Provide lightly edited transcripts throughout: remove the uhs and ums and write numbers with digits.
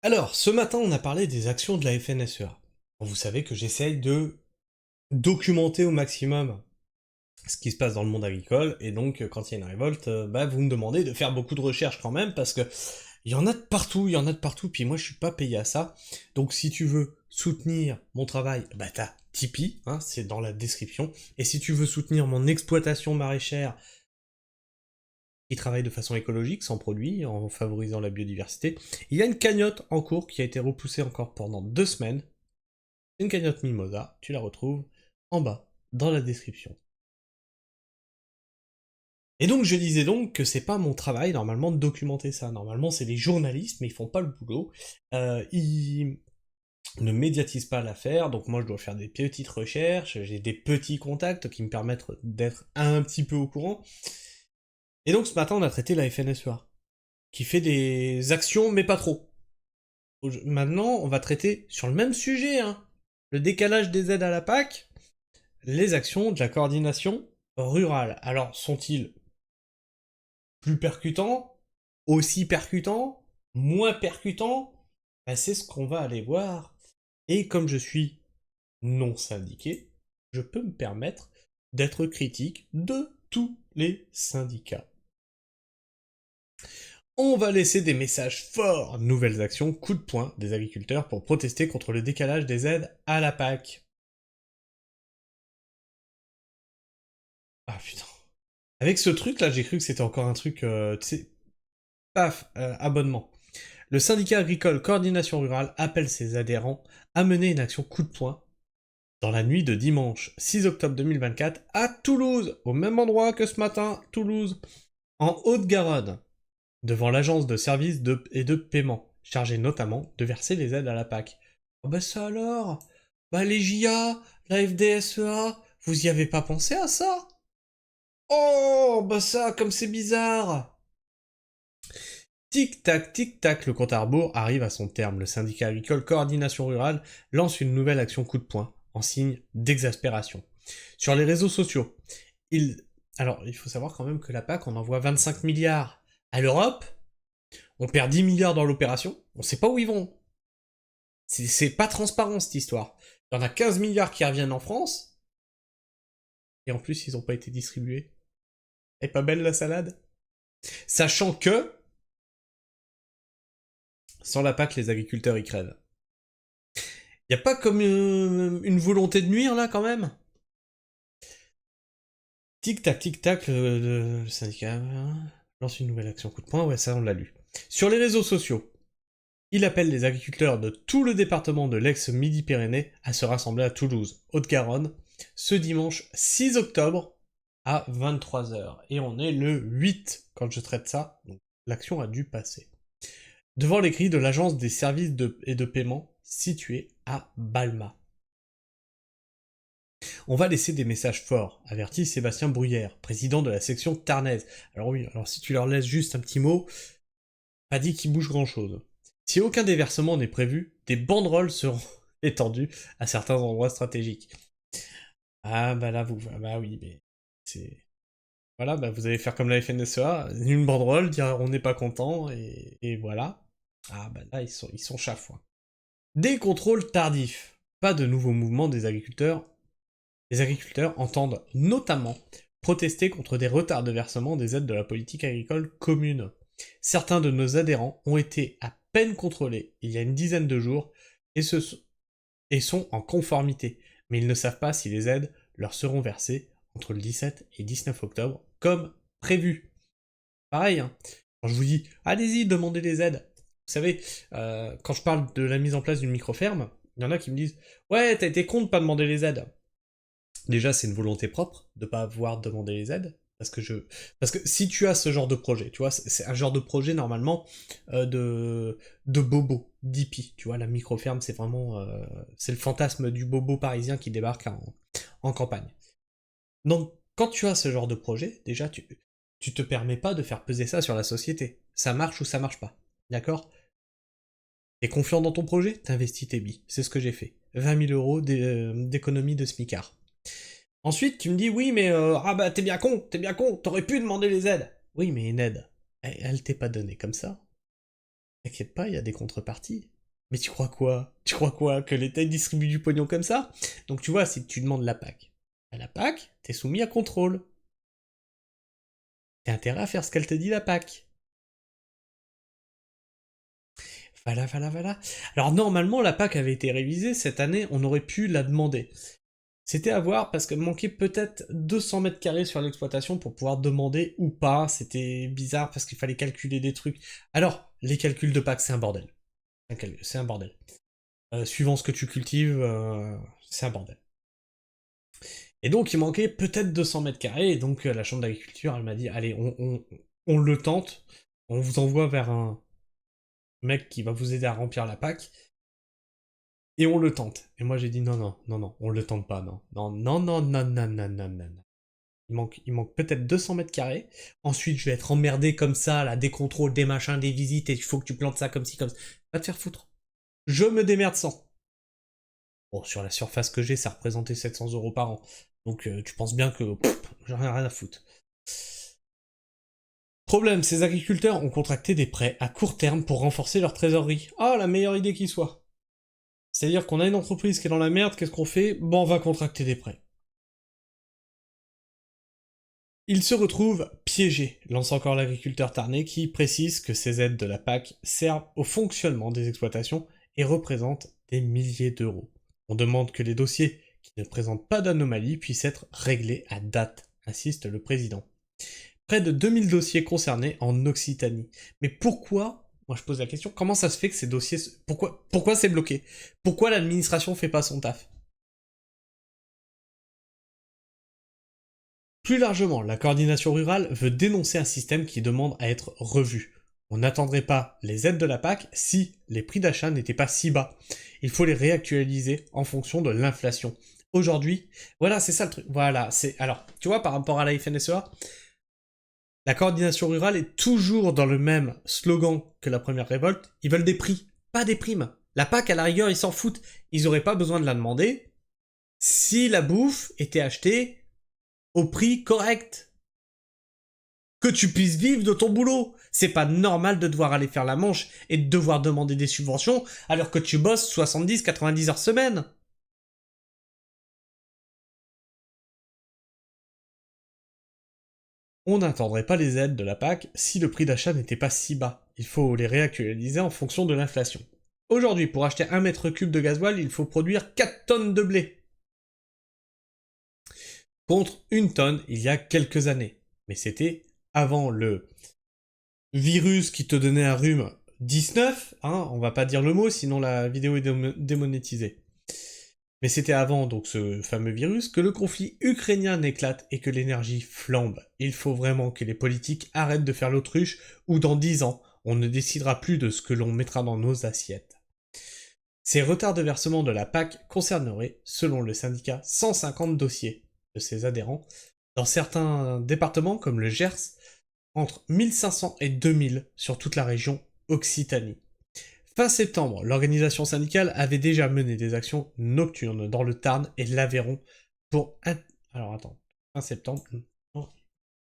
Alors, ce matin, on a parlé des actions de la FNSEA. Vous savez que j'essaye de documenter au maximum ce qui se passe dans le monde agricole, et donc quand il y a une révolte, vous me demandez de faire beaucoup de recherches quand même, parce que il y en a de partout, il y en a de partout, puis moi je suis pas payé à ça. Donc si tu veux soutenir mon travail, t'as Tipeee, hein, c'est dans la description, et si tu veux soutenir mon exploitation maraîchère, qui travaille de façon écologique, sans produits, en favorisant la biodiversité, il y a une cagnotte en cours qui a été repoussée encore pendant 2 semaines. Une cagnotte Mimosa, tu la retrouves en bas, dans la description. Et donc je disais donc que c'est pas mon travail normalement de documenter ça. Normalement c'est les journalistes, mais ils font pas le boulot. Ils ne médiatisent pas l'affaire, donc moi je dois faire des petites recherches, j'ai des petits contacts qui me permettent d'être un petit peu au courant. Et donc ce matin on a traité la FNSEA, qui fait des actions mais pas trop. Maintenant on va traiter sur le même sujet, hein, le décalage des aides à la PAC, les actions de la coordination rurale. Alors sont-ils plus percutant, aussi percutant, moins percutant, c'est ce qu'on va aller voir. Et comme je suis non syndiqué, je peux me permettre d'être critique de tous les syndicats. On va laisser des messages forts, nouvelles actions, coups de poing des agriculteurs pour protester contre le décalage des aides à la PAC. Ah putain. Avec ce truc là, j'ai cru que c'était encore un truc, tu sais, paf, abonnement. Le syndicat agricole Coordination Rurale appelle ses adhérents à mener une action coup de poing dans la nuit de dimanche 6 octobre 2024 à Toulouse, au même endroit que ce matin, Toulouse, en Haute-Garonne, devant l'agence de services et de paiement, chargée notamment de verser les aides à la PAC. Oh ça alors. Les JA, la FDSEA, vous y avez pas pensé à ça? Oh ça, comme c'est bizarre. Tic-tac, tic-tac, le compte à rebours arrive à son terme. Le syndicat agricole Coordination Rurale lance une nouvelle action coup de poing, en signe d'exaspération. Sur les réseaux sociaux, alors il faut savoir quand même que la PAC, on envoie 25 milliards à l'Europe, on perd 10 milliards dans l'opération, on sait pas où ils vont. C'est pas transparent cette histoire. Il y en a 15 milliards qui reviennent en France, et en plus ils ont pas été distribués. Elle est pas belle la salade? Sachant que, sans la PAC, les agriculteurs y crèvent. Y a pas comme une volonté de nuire là quand même? Tic-tac, tic-tac, le syndicat lance une nouvelle action coup de poing, ouais ça on l'a lu. Sur les réseaux sociaux, il appelle les agriculteurs de tout le département de l'ex-Midi-Pyrénées à se rassembler à Toulouse, Haute-Garonne, ce dimanche 6 octobre à 23h. Et on est le 8 quand je traite ça, donc l'action a dû passer. Devant l'écrit de l'agence des services et de paiement située à Balma. On va laisser des messages forts, avertit Sébastien Bruyère, président de la section tarnaise. Alors oui, alors si tu leur laisses juste un petit mot, pas dit qu'il bouge grand chose. Si aucun déversement n'est prévu, des banderoles seront étendues à certains endroits stratégiques. Ah là oui, mais c'est... Voilà, vous allez faire comme la FNSEA, une banderole, dire on n'est pas content, et voilà. Ah là, ils sont chafouins. Des contrôles tardifs. Pas de nouveaux mouvements des agriculteurs. Les agriculteurs entendent notamment protester contre des retards de versement des aides de la politique agricole commune. Certains de nos adhérents ont été à peine contrôlés il y a une dizaine de jours et sont en conformité, mais ils ne savent pas si les aides leur seront versées entre le 17 et 19 octobre, comme prévu. Pareil, hein. Quand je vous dis, allez-y, demandez les aides. Vous savez, quand je parle de la mise en place d'une micro-ferme, il y en a qui me disent, ouais, t'as été con de pas demander les aides. Déjà, c'est une volonté propre de pas avoir demandé les aides. Parce que si tu as ce genre de projet, tu vois, c'est un genre de projet normalement de bobo, d'hippie, tu vois, la micro-ferme, c'est vraiment, c'est le fantasme du bobo parisien qui débarque en campagne. Donc, quand tu as ce genre de projet, déjà, tu te permets pas de faire peser ça sur la société. Ça marche ou ça marche pas. D'accord? T'es confiant dans ton projet? T'investis tes billes. C'est ce que j'ai fait. 20 000 euros d'économie de smicard. Ensuite, tu me dis, oui, mais t'es bien con, t'aurais pu demander les aides. Oui, mais une aide, elle t'est pas donnée comme ça. T'inquiète pas, il y a des contreparties. Mais tu crois quoi? Tu crois quoi? Que l'État distribue du pognon comme ça? Donc tu vois, si tu demandes la PAC, à la PAC, t'es soumis à contrôle. T'as intérêt à faire ce qu'elle te dit la PAC. Voilà. Alors normalement, la PAC avait été révisée, cette année, on aurait pu la demander. C'était à voir parce que manquait peut-être 200 mètres carrés sur l'exploitation pour pouvoir demander ou pas. C'était bizarre parce qu'il fallait calculer des trucs. Alors, les calculs de PAC, c'est un bordel. C'est un bordel. Suivant ce que tu cultives, c'est un bordel. Et donc, il manquait peut-être 200 mètres carrés. Et donc, la chambre d'agriculture, elle m'a dit, allez, on le tente. On vous envoie vers un mec qui va vous aider à remplir la PAC. Et on le tente. Et moi, j'ai dit, non, on le tente pas, non. Il manque peut-être 200 mètres carrés. Ensuite, je vais être emmerdé comme ça, là, des contrôles, des machins, des visites, et il faut que tu plantes ça comme ci, comme ça. Va te faire foutre. Je me démerde sans. Bon, sur la surface que j'ai, ça représentait 700 € par an. Donc, tu penses bien que j'en ai rien à foutre. Problème, ces agriculteurs ont contracté des prêts à court terme pour renforcer leur trésorerie. Ah, la meilleure idée qui soit. C'est-à-dire qu'on a une entreprise qui est dans la merde, qu'est-ce qu'on fait? Bon, on va contracter des prêts. Il se retrouve piégé, lance encore l'agriculteur tarnais qui précise que ces aides de la PAC servent au fonctionnement des exploitations et représentent des milliers d'euros. On demande que les dossiers qui ne présentent pas d'anomalie puissent être réglés à date, insiste le président. Près de 2000 dossiers concernés en Occitanie. Mais pourquoi, moi je pose la question, comment ça se fait que ces dossiers... Pourquoi c'est bloqué? Pourquoi l'administration fait pas son taf? Plus largement, la coordination rurale veut dénoncer un système qui demande à être revu. On n'attendrait pas les aides de la PAC si les prix d'achat n'étaient pas si bas. Il faut les réactualiser en fonction de l'inflation. Aujourd'hui, voilà, c'est ça le truc. Voilà, c'est... Alors, tu vois, par rapport à la FNSEA, la coordination rurale est toujours dans le même slogan que la première révolte. Ils veulent des prix, pas des primes. La PAC, à la rigueur, ils s'en foutent. Ils n'auraient pas besoin de la demander si la bouffe était achetée au prix correct. Que tu puisses vivre de ton boulot. C'est pas normal de devoir aller faire la manche et de devoir demander des subventions alors que tu bosses 70-90 heures semaine. On n'attendrait pas les aides de la PAC si le prix d'achat n'était pas si bas. Il faut les réactualiser en fonction de l'inflation. Aujourd'hui, pour acheter 1 mètre cube de gasoil, il faut produire 4 tonnes de blé. Contre 1 tonne il y a quelques années. Mais c'était avant le virus qui te donnait un rhume 19, hein, on va pas dire le mot, sinon la vidéo est démonétisée. Mais c'était avant donc ce fameux virus que le conflit ukrainien éclate et que l'énergie flambe. Il faut vraiment que les politiques arrêtent de faire l'autruche ou dans 10 ans, on ne décidera plus de ce que l'on mettra dans nos assiettes. Ces retards de versement de la PAC concerneraient, selon le syndicat, 150 dossiers de ses adhérents. Dans certains départements comme le Gers, entre 1500 et 2000 sur toute la région Occitanie. Fin septembre, l'organisation syndicale avait déjà mené des actions nocturnes dans le Tarn et l'Aveyron pour... Alors attends, fin septembre... Non,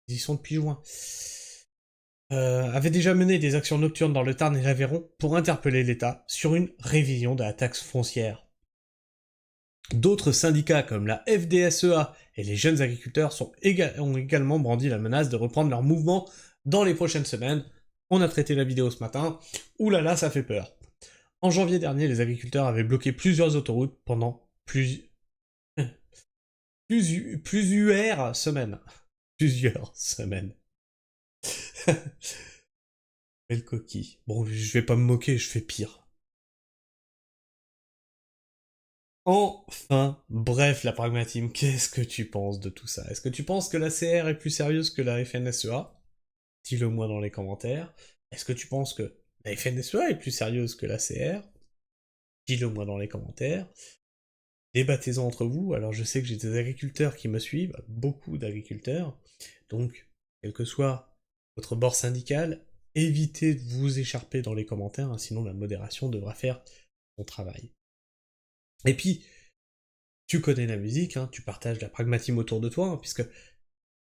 ils y sont depuis juin. Avait déjà mené des actions nocturnes dans le Tarn et l'Aveyron pour interpeller l'État sur une révision de la taxe foncière. D'autres syndicats comme la FDSEA et les jeunes agriculteurs ont également brandi la menace de reprendre leur mouvement dans les prochaines semaines. On a traité la vidéo ce matin. Ouh là là, ça fait peur. En janvier dernier, les agriculteurs avaient bloqué plusieurs autoroutes pendant plusieurs semaines. Plusieurs semaines. Belle coquille. Bon, je vais pas me moquer, je fais pire. Enfin, bref, la pragmatisme, qu'est-ce que tu penses de tout ça? Est-ce que tu penses que la CR est plus sérieuse que la FNSEA? Dis-le moi dans les commentaires. Est-ce que tu penses que la FNSEA est plus sérieuse que la CR? Dis-le moi dans les commentaires. Débattez-en entre vous. Alors je sais que j'ai des agriculteurs qui me suivent, beaucoup d'agriculteurs. Donc, quel que soit votre bord syndical, évitez de vous écharper dans les commentaires, hein, sinon la modération devra faire son travail. Et puis, tu connais la musique, hein, tu partages la pragmatisme autour de toi, hein, puisque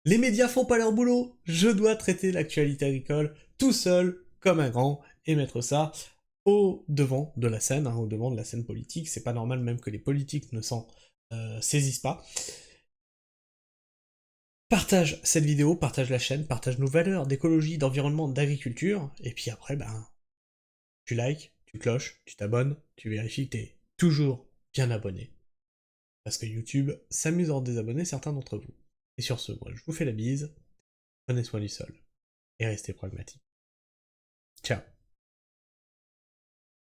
les médias font pas leur boulot. Je dois traiter l'actualité agricole tout seul, comme un grand, et mettre ça au devant de la scène, au devant de la scène politique. C'est pas normal même que les politiques ne s'en saisissent pas. Partage cette vidéo, partage la chaîne, partage nos valeurs d'écologie, d'environnement, d'agriculture, et puis après, tu likes, tu cloches, tu t'abonnes, tu vérifies que t'es toujours bien abonné. Parce que YouTube s'amuse à en désabonner certains d'entre vous. Et sur ce, moi je vous fais la bise, prenez soin du sol, et restez pragmatiques. Ciao.